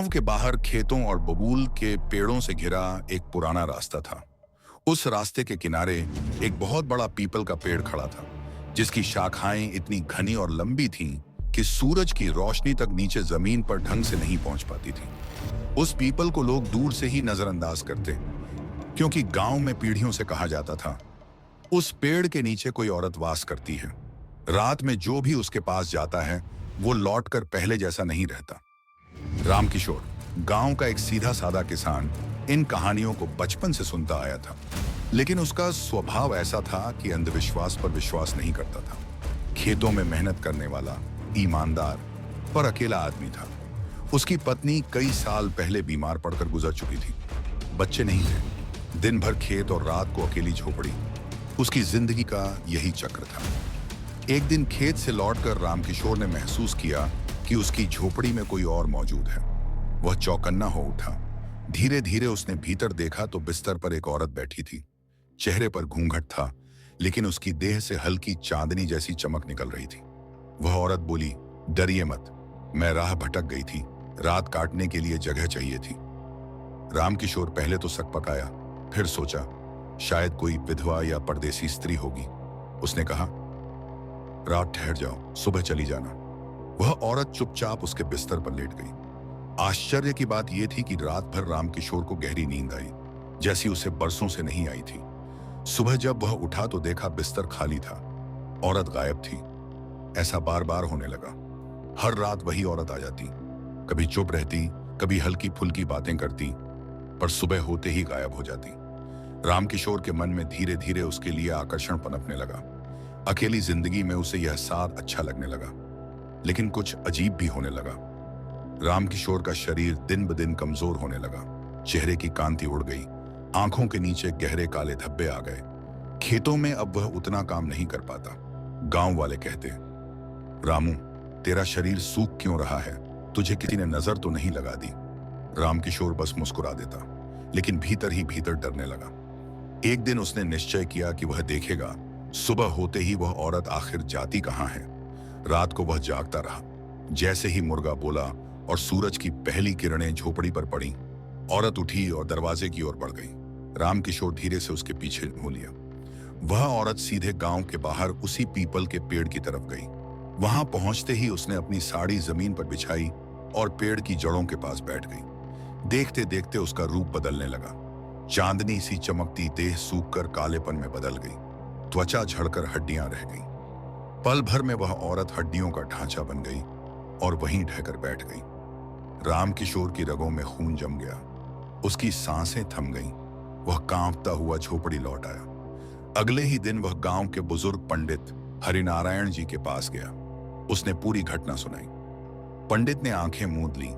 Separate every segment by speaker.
Speaker 1: गांव के बाहर खेतों और बबूल के पेड़ों से घिरा एक पुराना रास्ता था। उस रास्ते के किनारे एक बहुत बड़ा पीपल का पेड़ खड़ा था, जिसकी शाखाएं इतनी घनी और लंबी थीं कि सूरज की रोशनी तक नीचे जमीन पर ढंग से नहीं पहुंच पाती थी। उस पीपल को लोग दूर से ही नजरअंदाज करते, क्योंकि गांव में पीढ़ियों से कहा जाता था, उस पेड़ के नीचे कोई औरत वास करती है। रात में जो भी उसके पास जाता है वो लौटकर पहले जैसा नहीं रहता। रामकिशोर, गांव का एक सीधा साधा किसान, इन कहानियों को बचपन से सुनता आया था, लेकिन उसका स्वभाव ऐसा था कि अंधविश्वास पर विश्वास नहीं करता था। खेतों में मेहनत करने वाला, ईमानदार पर अकेला आदमी था। उसकी पत्नी कई साल पहले बीमार पड़कर गुजर चुकी थी। बच्चे नहीं थे। दिन भर खेत और रात को अकेली झोपड़ी। उसकी जिंदगी का यही चक्र था। एक दिन खेत से लौटकर रामकिशोर ने महसूस किया कि उसकी झोपड़ी में कोई और मौजूद है। वह चौकन्ना हो उठा। धीरे धीरे उसने भीतर देखा तो बिस्तर पर एक औरत बैठी थी। चेहरे पर घूंघट था, लेकिन उसकी देह से हल्की चांदनी जैसी चमक निकल रही थी। वह औरत बोली, डरिए मत, मैं राह भटक गई थी, रात काटने के लिए जगह चाहिए थी। रामकिशोर पहले तो सक पकाया, फिर सोचा शायद कोई विधवा या परदेसी स्त्री होगी। उसने कहा, रात ठहर जाओ, सुबह चली जाना। वह औरत चुपचाप उसके बिस्तर पर लेट गई। आश्चर्य की बात यह थी कि रात भर रामकिशोर को गहरी नींद आई, जैसी उसे बरसों से नहीं आई थी। सुबह जब वह उठा तो देखा बिस्तर खाली था, औरत गायब थी। ऐसा बार बार होने लगा। हर रात वही औरत आ जाती, कभी चुप रहती, कभी हल्की फुल्की बातें करती, पर सुबह होते ही गायब हो जाती। रामकिशोर के मन में धीरे धीरे उसके लिए आकर्षण पनपने लगा। अकेली जिंदगी में उसे यह साथ अच्छा लगने लगा, लेकिन कुछ अजीब भी होने लगा। रामकिशोर का शरीर दिन ब दिन कमजोर होने लगा। चेहरे की कांति उड़ गई, आंखों के नीचे गहरे काले धब्बे आ गए। खेतों में अब वह उतना काम नहीं कर पाता। गांव वाले कहते, रामू, तेरा शरीर सूख क्यों रहा है? तुझे किसी ने नजर तो नहीं लगा दी? रामकिशोर बस मुस्कुरा देता, लेकिन भीतर ही भीतर डरने लगा। एक दिन उसने निश्चय किया कि वह देखेगा। सुबह होते ही वह औरत आखिर जाती कहां है। रात को वह जागता रहा। जैसे ही मुर्गा बोला और सूरज की पहली किरणें झोपड़ी पर पड़ी, औरत उठी और दरवाजे की ओर बढ़ गई। रामकिशोर धीरे से उसके पीछे हो लिया। वह औरत सीधे गांव के बाहर उसी पीपल के पेड़ की तरफ गई। वहां पहुंचते ही उसने अपनी साड़ी जमीन पर बिछाई और पेड़ की जड़ों के पास बैठ गई। देखते देखते उसका रूप बदलने लगा। चांदनी सी चमकती देह सूखकर कालेपन में बदल गई। त्वचा झड़कर हड्डियां रह गई। पल भर में वह औरत हड्डियों का ढांचा बन गई और वहीं ढहकर बैठ गई। रामकिशोर की रगों में खून जम गया। उसकी सांसें थम गईं। वह कांपता हुआ झोपड़ी लौट आया। अगले ही दिन वह गांव के बुजुर्ग पंडित हरिनारायण जी के पास गया। उसने पूरी घटना सुनाई। पंडित ने आंखें मूंद ली,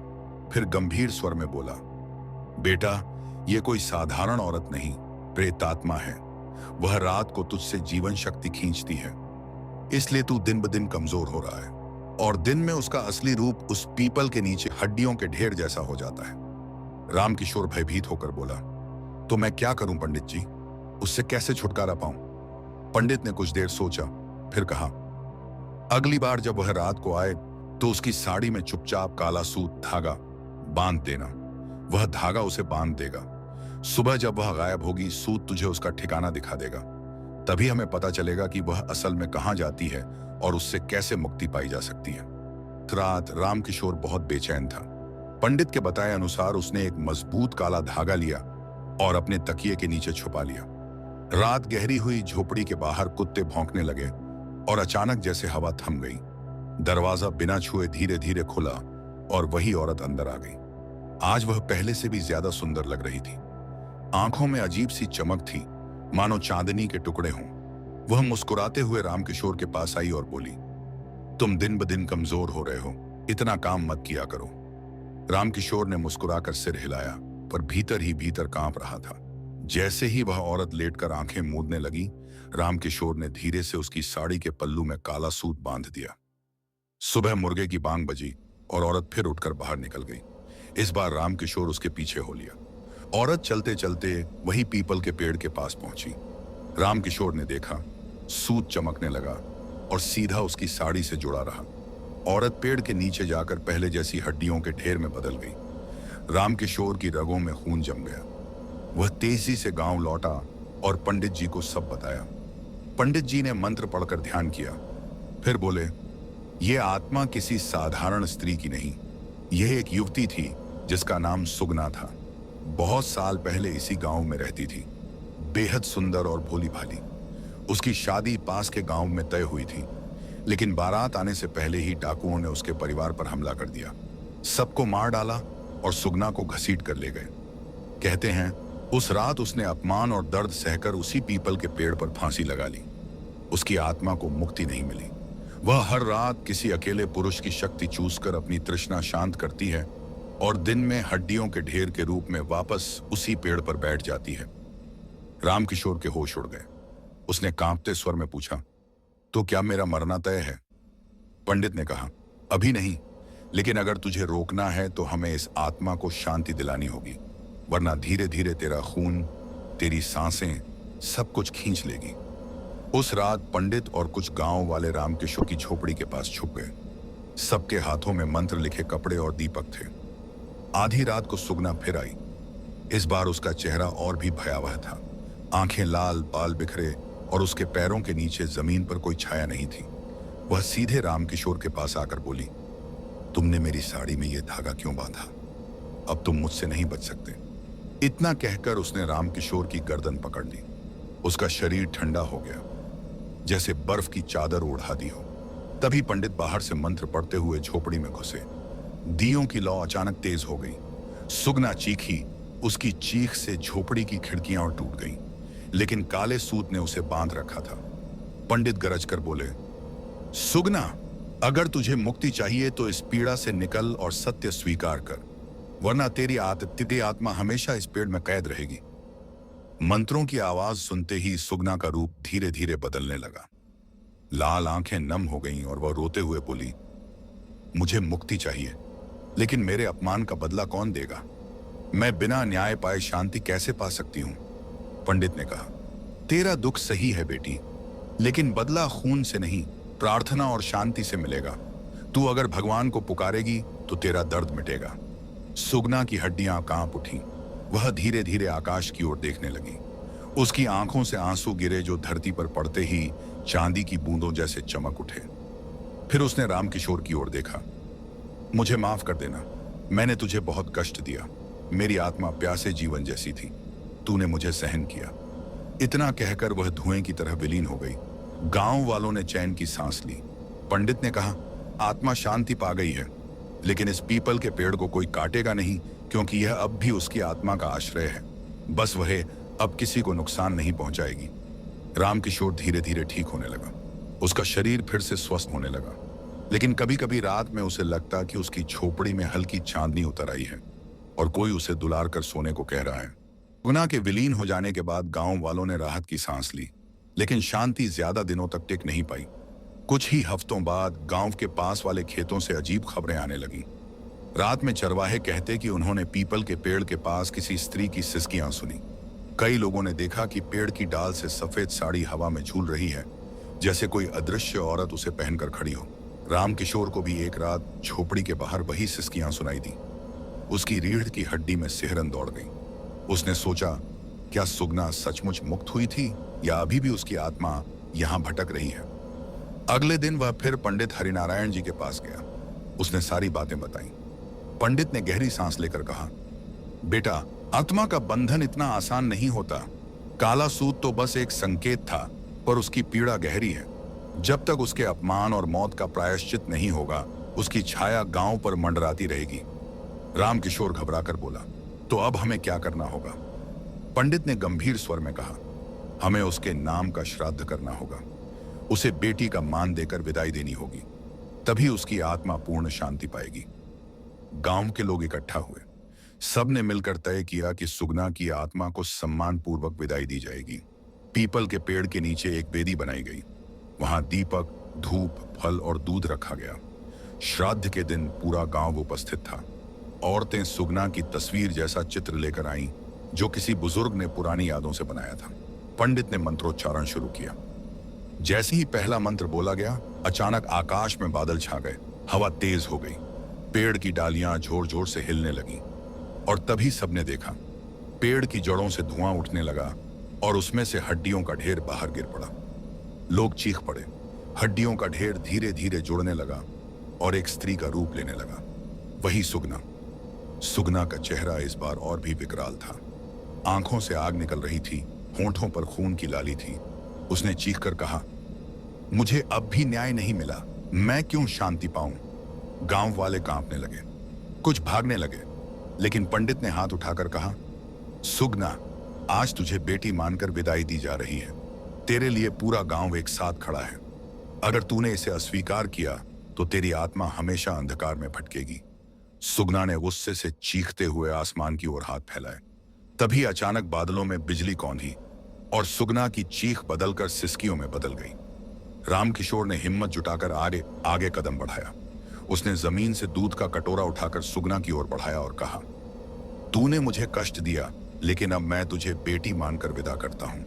Speaker 1: फिर गंभीर स्वर में बोला, बेटा, यह कोई साधारण औरत नहीं, प्रेतात्मा है। वह रात को तुझसे जीवन शक्ति खींचती है, इसलिए तू दिन ब दिन कमजोर हो रहा है। और दिन में उसका असली रूप उस पीपल के नीचे हड्डियों के ढेर जैसा हो जाता है। रामकिशोर भयभीत होकर बोला, तो मैं क्या करूं पंडित जी? उससे कैसे छुटकारा पाऊं? पंडित ने कुछ देर सोचा, फिर कहा, अगली बार जब वह रात को आए तो उसकी साड़ी में चुपचाप काला सूत धागा बांध देना। वह धागा उसे बांध देगा। सुबह जब वह गायब होगी, सूत तुझे उसका ठिकाना दिखा देगा। तभी हमें पता चलेगा कि वह असल में कहां जाती है और उससे कैसे मुक्ति पाई जा सकती है। रात रामकिशोर बहुत बेचैन था। पंडित के बताए अनुसार उसने एक मजबूत काला धागा लिया और अपने तकिए के नीचे छुपा लिया। रात गहरी हुई, झोपड़ी के बाहर कुत्ते भौंकने लगे और अचानक जैसे हवा थम गई। दरवाजा बिना छुए धीरे धीरे खुला और वही औरत अंदर आ गई। आज वह पहले से भी ज्यादा सुंदर लग रही थी। आंखों में अजीब सी चमक थी, मानो चांदनी के टुकड़े हों। वह मुस्कुराते हुए रामकिशोर के पास आई और बोली, तुम दिन ब दिन कमजोर हो रहे हो, इतना काम मत किया करो। रामकिशोर ने मुस्कुराकर सिर हिलाया, पर भीतर ही भीतर कांप रहा था। जैसे ही वह औरत लेटकर आंखें मूंदने लगी, रामकिशोर ने धीरे से उसकी साड़ी के पल्लू में काला सूत बांध दिया। सुबह मुर्गे की बांग बजी और औरत फिर उठकर बाहर निकल गई। इस बार रामकिशोर उसके पीछे हो लिया। औरत चलते चलते वही पीपल के पेड़ के पास पहुंची। रामकिशोर ने देखा, सूत चमकने लगा और सीधा उसकी साड़ी से जुड़ा रहा। औरत पेड़ के नीचे जाकर पहले जैसी हड्डियों के ढेर में बदल गई। रामकिशोर की रगों में खून जम गया। वह तेजी से गांव लौटा और पंडित जी को सब बताया। पंडित जी ने मंत्र पढ़कर ध्यान किया, फिर बोले, यह आत्मा किसी साधारण स्त्री की नहीं, यह एक युवती थी जिसका नाम सुगना था। बहुत साल पहले इसी गांव में रहती थी, बेहद सुंदर और भोली भाली। उसकी शादी पास के गांव में तय हुई थी, लेकिन बारात आने से पहले ही डाकुओं ने उसके परिवार पर हमला कर दिया, सबको मार डाला और सुगना को घसीट कर ले गए। कहते हैं उस रात उसने अपमान और दर्द सहकर उसी पीपल के पेड़ पर फांसी लगा ली। उसकी आत्मा को मुक्ति नहीं मिली। वह हर रात किसी अकेले पुरुष की शक्ति चूसकर अपनी तृष्णा शांत करती है और दिन में हड्डियों के ढेर के रूप में वापस उसी पेड़ पर बैठ जाती है। रामकिशोर के होश उड़ गए। उसने कांपते स्वर में पूछा, तो क्या मेरा मरना तय है? पंडित ने कहा, अभी नहीं, लेकिन अगर तुझे रोकना है तो हमें इस आत्मा को शांति दिलानी होगी, वरना धीरे धीरे तेरा खून, तेरी सांसें, सब कुछ खींच लेगी। उस रात पंडित और कुछ गांव वाले रामकिशोर की झोपड़ी के पास छुप गए। सबके हाथों में मंत्र लिखे कपड़े और दीपक थे। आधी रात को सुगना फिर आई। इस बार उसका चेहरा और भी भयावह था। आंखें लाल, बाल बिखरे और उसके पैरों के नीचे जमीन पर कोई छाया नहीं थी। वह सीधे रामकिशोर के पास आकर बोली, तुमने मेरी साड़ी में यह धागा क्यों बांधा? अब तुम मुझसे नहीं बच सकते। इतना कहकर उसने रामकिशोर की गर्दन पकड़ ली। उसका शरीर ठंडा हो गया, जैसे बर्फ की चादर ओढ़ा दी हो। तभी पंडित बाहर से मंत्र पढ़ते हुए झोपड़ी में घुसे। दियों की लौ अचानक तेज हो गई। सुगना चीखी। उसकी चीख से झोपड़ी की खिड़कियां और टूट गईं, लेकिन काले सूत ने उसे बांध रखा था। पंडित गरज कर बोले, सुगना, अगर तुझे मुक्ति चाहिए तो इस पीड़ा से निकल और सत्य स्वीकार कर, वरना तेरी आत्तित आत्मा हमेशा इस पेड़ में कैद रहेगी। मंत्रों की आवाज सुनते ही सुगना का रूप धीरे धीरे बदलने लगा। लाल आंखें नम हो गईं और वह रोते हुए बोली, मुझे मुक्ति चाहिए, लेकिन मेरे अपमान का बदला कौन देगा? मैं बिना न्याय पाए शांति कैसे पा सकती हूं? पंडित ने कहा, तेरा दुख सही है बेटी, लेकिन बदला खून से नहीं, प्रार्थना और शांति से मिलेगा। तू अगर भगवान को पुकारेगी तो तेरा दर्द मिटेगा। सुगना की हड्डियां कांप उठी। वह धीरे धीरे आकाश की ओर देखने लगी। उसकी आंखों से आंसू गिरे जो धरती पर पड़ते ही चांदी की बूंदों जैसे चमक उठे। फिर उसने रामकिशोर की ओर देखा। मुझे माफ कर देना, मैंने तुझे बहुत कष्ट दिया। मेरी आत्मा प्यासे जीवन जैसी थी, तूने मुझे सहन किया। इतना कहकर वह धुएं की तरह विलीन हो गई। गांव वालों ने चैन की सांस ली। पंडित ने कहा, आत्मा शांति पा गई है, लेकिन इस पीपल के पेड़ को कोई काटेगा नहीं, क्योंकि यह अब भी उसकी आत्मा का आश्रय है। बस वह अब किसी को नुकसान नहीं पहुंचाएगी। रामकिशोर धीरे धीरे ठीक होने लगा। उसका शरीर फिर से स्वस्थ होने लगा, लेकिन कभी कभी रात में उसे लगता कि उसकी झोपड़ी में हल्की चांदनी उतर आई है और कोई उसे दुलार कर सोने को कह रहा है। गुना के विलीन हो जाने के बाद गांव वालों ने राहत की सांस ली, लेकिन शांति ज्यादा दिनों तक टिक नहीं पाई। कुछ ही हफ्तों बाद गांव के पास वाले खेतों से अजीब खबरें आने लगीं। रात में चरवाहे कहते कि उन्होंने पीपल के पेड़ के पास किसी स्त्री की सिसकियां सुनी। कई लोगों ने देखा कि पेड़ की डाल से सफेद साड़ी हवा में झूल रही है, जैसे कोई अदृश्य औरत उसे पहनकर खड़ी हो। रामकिशोर को भी एक रात झोपड़ी के बाहर वही सिसकियां सुनाई दी। उसकी रीढ़ की हड्डी में सिहरन दौड़ गई। उसने सोचा, क्या सुगना सचमुच मुक्त हुई थी या अभी भी उसकी आत्मा यहां भटक रही है? अगले दिन वह फिर पंडित हरिनारायण जी के पास गया। उसने सारी बातें बताई। पंडित ने गहरी सांस लेकर कहा, बेटा, आत्मा का बंधन इतना आसान नहीं होता। काला सूत तो बस एक संकेत था, पर उसकी पीड़ा गहरी है। जब तक उसके अपमान और मौत का प्रायश्चित नहीं होगा, उसकी छाया गांव पर मंडराती रहेगी। रामकिशोर घबराकर बोला, तो अब हमें क्या करना होगा? पंडित ने गंभीर स्वर में कहा, हमें उसके नाम का श्राद्ध करना होगा। उसे बेटी का मान देकर विदाई देनी होगी, तभी उसकी आत्मा पूर्ण शांति पाएगी। गांव के लोग इकट्ठा हुए। सब ने मिलकर तय किया कि सुगना की आत्मा को सम्मान पूर्वक विदाई दी जाएगी। पीपल के पेड़ के नीचे एक वेदी बनाई गई। वहां दीपक, धूप, फल और दूध रखा गया। श्राद्ध के दिन पूरा गांव उपस्थित था। औरतें सुगना की तस्वीर जैसा चित्र लेकर आईं, जो किसी बुजुर्ग ने पुरानी यादों से बनाया था। पंडित ने मंत्रोच्चारण शुरू किया। जैसे ही पहला मंत्र बोला गया, अचानक आकाश में बादल छा गए। हवा तेज हो गई। पेड़ की डालियां जोर जोर से हिलने लगीं। और तभी सबने देखा, पेड़ की जड़ों से धुआं उठने लगा और उसमें से हड्डियों का ढेर बाहर गिर पड़ा। लोग चीख पड़े। हड्डियों का ढेर धीरे धीरे जुड़ने लगा और एक स्त्री का रूप लेने लगा। वही सुगना। सुगना का चेहरा इस बार और भी विकराल था। आंखों से आग निकल रही थी, होंठों पर खून की लाली थी। उसने चीखकर कहा, मुझे अब भी न्याय नहीं मिला, मैं क्यों शांति पाऊं? गांव वाले कांपने लगे, कुछ भागने लगे, लेकिन पंडित ने हाथ उठाकर कहा, सुगना, आज तुझे बेटी मानकर विदाई दी जा रही है। तेरे लिए पूरा गांव एक साथ खड़ा है। अगर तूने इसे अस्वीकार किया तो तेरी आत्मा हमेशा अंधकार में भटकेगी। सुगना ने गुस्से से चीखते हुए आसमान की ओर हाथ फैलाए। तभी अचानक बादलों में बिजली कौंधी और सुगना की चीख बदलकर सिसकियों में बदल गई। रामकिशोर ने हिम्मत जुटाकर आगे आगे कदम बढ़ाया। उसने जमीन से दूध का कटोरा उठाकर सुगना की ओर बढ़ाया और कहा, तूने मुझे कष्ट दिया, लेकिन अब मैं तुझे बेटी मानकर विदा करता हूं।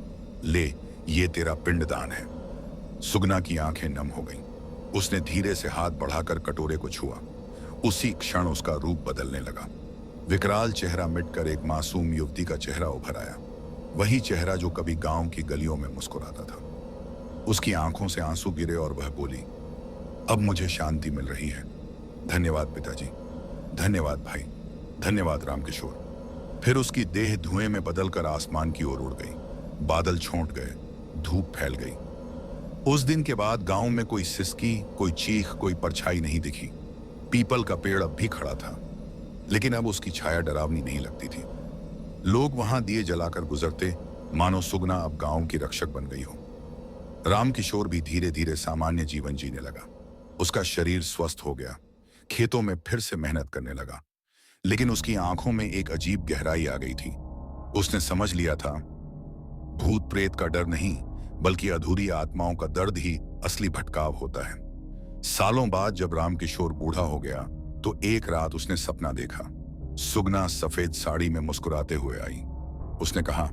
Speaker 1: ले, ये तेरा पिंडदान है। सुगना की आंखें नम हो गईं। उसने धीरे से हाथ बढ़ाकर कटोरे को छुआ। उसी क्षण उसका रूप बदलने लगा। विकराल चेहरा मिटकर एक मासूम युवती का चेहरा उभर आया। वही चेहरा जो कभी गांव की गलियों में मुस्कुराता था। उसकी आंखों से आंसू गिरे और वह बोली, अब मुझे शांति मिल रही है। धन्यवाद पिताजी, धन्यवाद भाई, धन्यवाद रामकिशोर। फिर उसकी देह धुएं में बदलकर आसमान की ओर उड़ गई। बादल छोंट गए, धूप फैल गई। उस दिन के बाद गांव में कोई सिसकी, कोई चीख, कोई परछाई नहीं दिखी। पीपल का पेड़ अब भी खड़ा था, लेकिन अब उसकी छाया डरावनी नहीं लगती थी। लोग वहां दिए जलाकर गुजरते, मानो सुगना अब गांव की रक्षक बन गई हो। रामकिशोर भी धीरे धीरे सामान्य जीवन जीने लगा। उसका शरीर स्वस्थ हो गया, खेतों में फिर से मेहनत करने लगा, लेकिन उसकी आंखों में एक अजीब गहराई आ गई थी। उसने समझ लिया था, भूत प्रेत का डर नहीं, बल्कि अधूरी आत्माओं का दर्द ही असली भटकाव होता है। सालों बाद जब रामकिशोर बूढ़ा हो गया तो एक रात उसने सपना देखा। सुगना सफेद साड़ी में मुस्कुराते हुए आई। उसने कहा,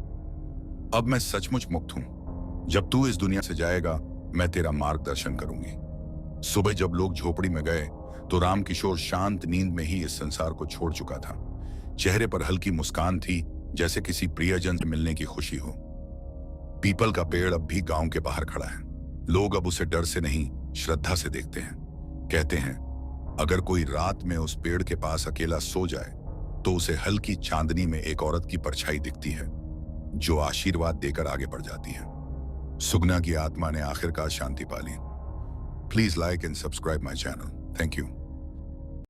Speaker 1: अब मैं सचमुच मुक्त हूं। जब तू इस दुनिया से जाएगा, मैं तेरा मार्गदर्शन करूंगी। सुबह जब लोग झोपड़ी में गए तो रामकिशोर शांत नींद में ही इस संसार को छोड़ चुका था। चेहरे पर हल्की मुस्कान थी, जैसे किसी प्रियजन से मिलने की खुशी हो। पीपल का पेड़ अब भी गांव के बाहर खड़ा है। लोग अब उसे डर से नहीं, श्रद्धा से देखते हैं। कहते हैं, अगर कोई रात में उस पेड़ के पास अकेला सो जाए तो उसे हल्की चांदनी में एक औरत की परछाई दिखती है, जो आशीर्वाद देकर आगे बढ़ जाती है। सुगना की आत्मा ने आखिरकार शांति पा ली। Please like and subscribe my channel. Thank you.